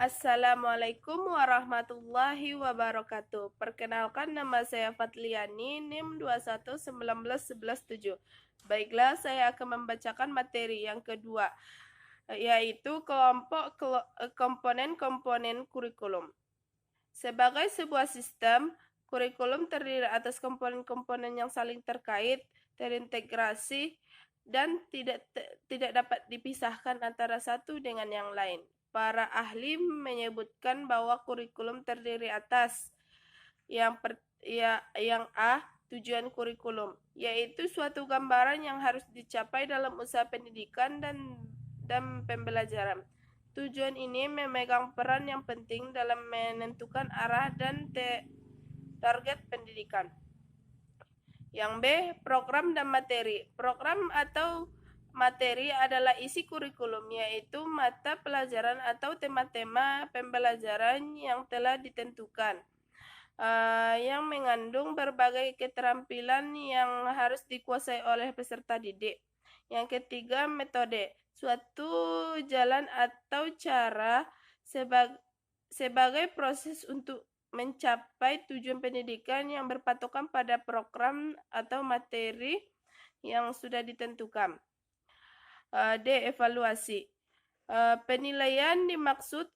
Assalamualaikum warahmatullahi wabarakatuh. Perkenalkan, nama saya Fatliani, NIM 2119117. Baiklah, saya akan membacakan materi yang kedua, yaitu komponen-komponen kurikulum. Sebagai sebuah sistem, kurikulum terdiri atas komponen-komponen yang saling terkait, terintegrasi, dan tidak dapat dipisahkan antara satu dengan yang lain. Para ahli menyebutkan bahwa kurikulum terdiri atas yang A, tujuan kurikulum, yaitu suatu gambaran yang harus dicapai dalam usaha pendidikan dan pembelajaran. Tujuan ini memegang peran yang penting dalam menentukan arah dan target pendidikan. Yang B, program dan materi. Program atau materi adalah isi kurikulum, yaitu mata pelajaran atau tema-tema pembelajaran yang telah ditentukan, yang mengandung berbagai keterampilan yang harus dikuasai oleh peserta didik. Yang ketiga, metode. Suatu jalan atau cara sebagai proses untuk mencapai tujuan pendidikan yang berpatokan pada program atau materi yang sudah ditentukan. D, evaluasi. Penilaian dimaksud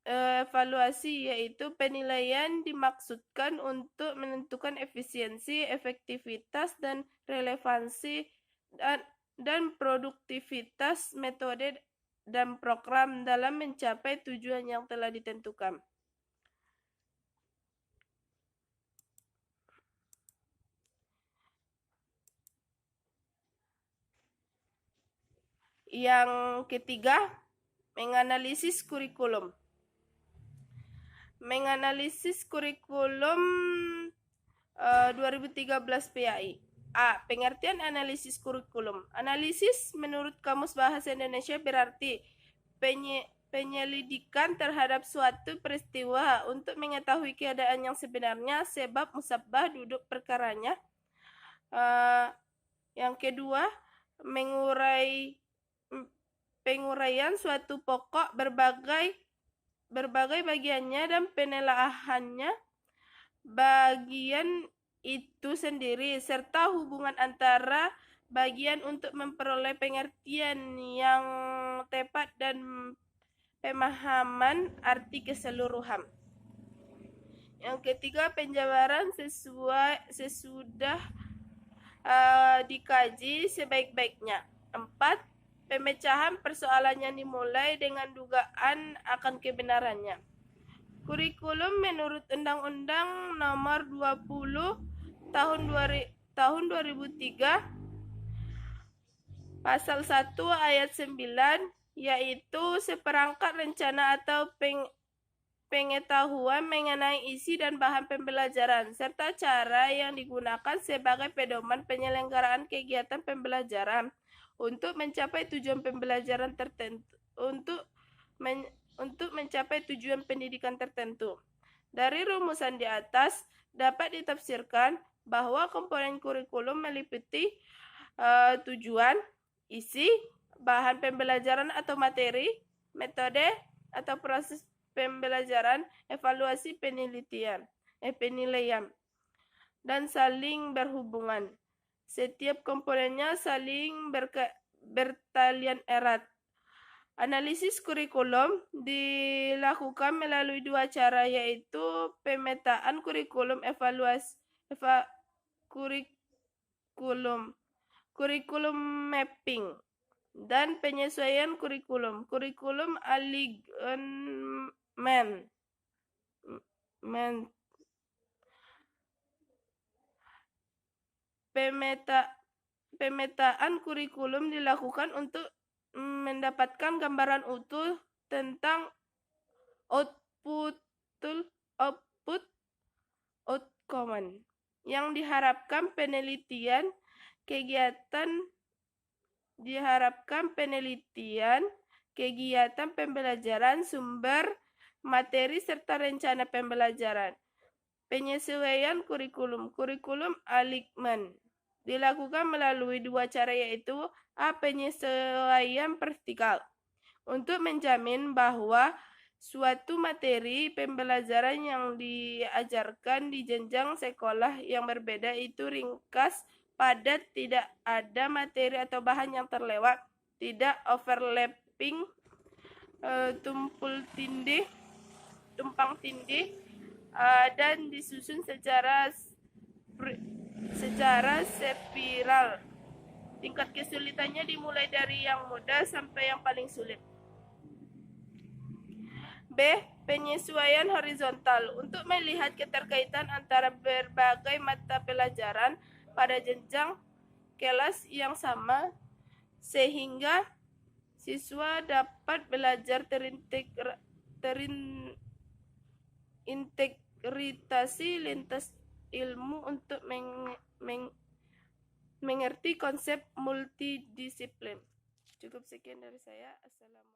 evaluasi yaitu penilaian dimaksudkan untuk menentukan efisiensi, efektivitas, dan relevansi dan produktivitas metode dan program dalam mencapai tujuan yang telah ditentukan. Yang ketiga, menganalisis kurikulum. Menganalisis kurikulum 2013 PAI. A. Pengertian analisis kurikulum. Analisis menurut Kamus Bahasa Indonesia berarti penyelidikan terhadap suatu peristiwa untuk mengetahui keadaan yang sebenarnya, sebab musababah duduk perkaranya. Yang kedua, penguraian suatu pokok berbagai bagiannya dan penelaahannya bagian itu sendiri, serta hubungan antara bagian untuk memperoleh pengertian yang tepat dan pemahaman arti keseluruhan. Yang ketiga, penjabaran sesudah dikaji sebaik-baiknya. 4. Pemecahan persoalan yang dimulai dengan dugaan akan kebenarannya. Kurikulum menurut Undang-Undang Nomor 20 Tahun 2003 Pasal 1 Ayat 9, yaitu seperangkat rencana atau pengetahuan mengenai isi dan bahan pembelajaran serta cara yang digunakan sebagai pedoman penyelenggaraan kegiatan pembelajaran untuk mencapai tujuan pembelajaran tertentu, untuk mencapai tujuan pendidikan tertentu. Dari rumusan di atas dapat ditafsirkan bahwa komponen kurikulum meliputi tujuan, isi, bahan pembelajaran atau materi, metode atau proses pembelajaran, evaluasi, penilaian, dan saling berhubungan. Setiap komponennya saling bertalian erat. Analisis kurikulum dilakukan melalui dua cara, yaitu pemetaan kurikulum, kurikulum mapping, dan penyesuaian kurikulum, alignment. Pemetaan kurikulum dilakukan untuk mendapatkan gambaran utuh tentang outcome yang diharapkan kegiatan pembelajaran, sumber materi serta rencana pembelajaran. Penyesuaian kurikulum alignment dilakukan melalui dua cara, yaitu A. Penyesuaian vertikal, untuk menjamin bahwa suatu materi pembelajaran yang diajarkan di jenjang sekolah yang berbeda itu ringkas, padat, tidak ada materi atau bahan yang terlewat, tidak overlapping, tumpang tindih, dan disusun secara spiral. Tingkat kesulitannya dimulai dari yang mudah sampai yang paling sulit. B. Penyesuaian horizontal untuk melihat keterkaitan antara berbagai mata pelajaran pada jenjang kelas yang sama sehingga siswa dapat belajar terintegrasi lintas ilmu untuk mengerti konsep multidisiplin. Cukup sekian dari saya. Assalamualaikum.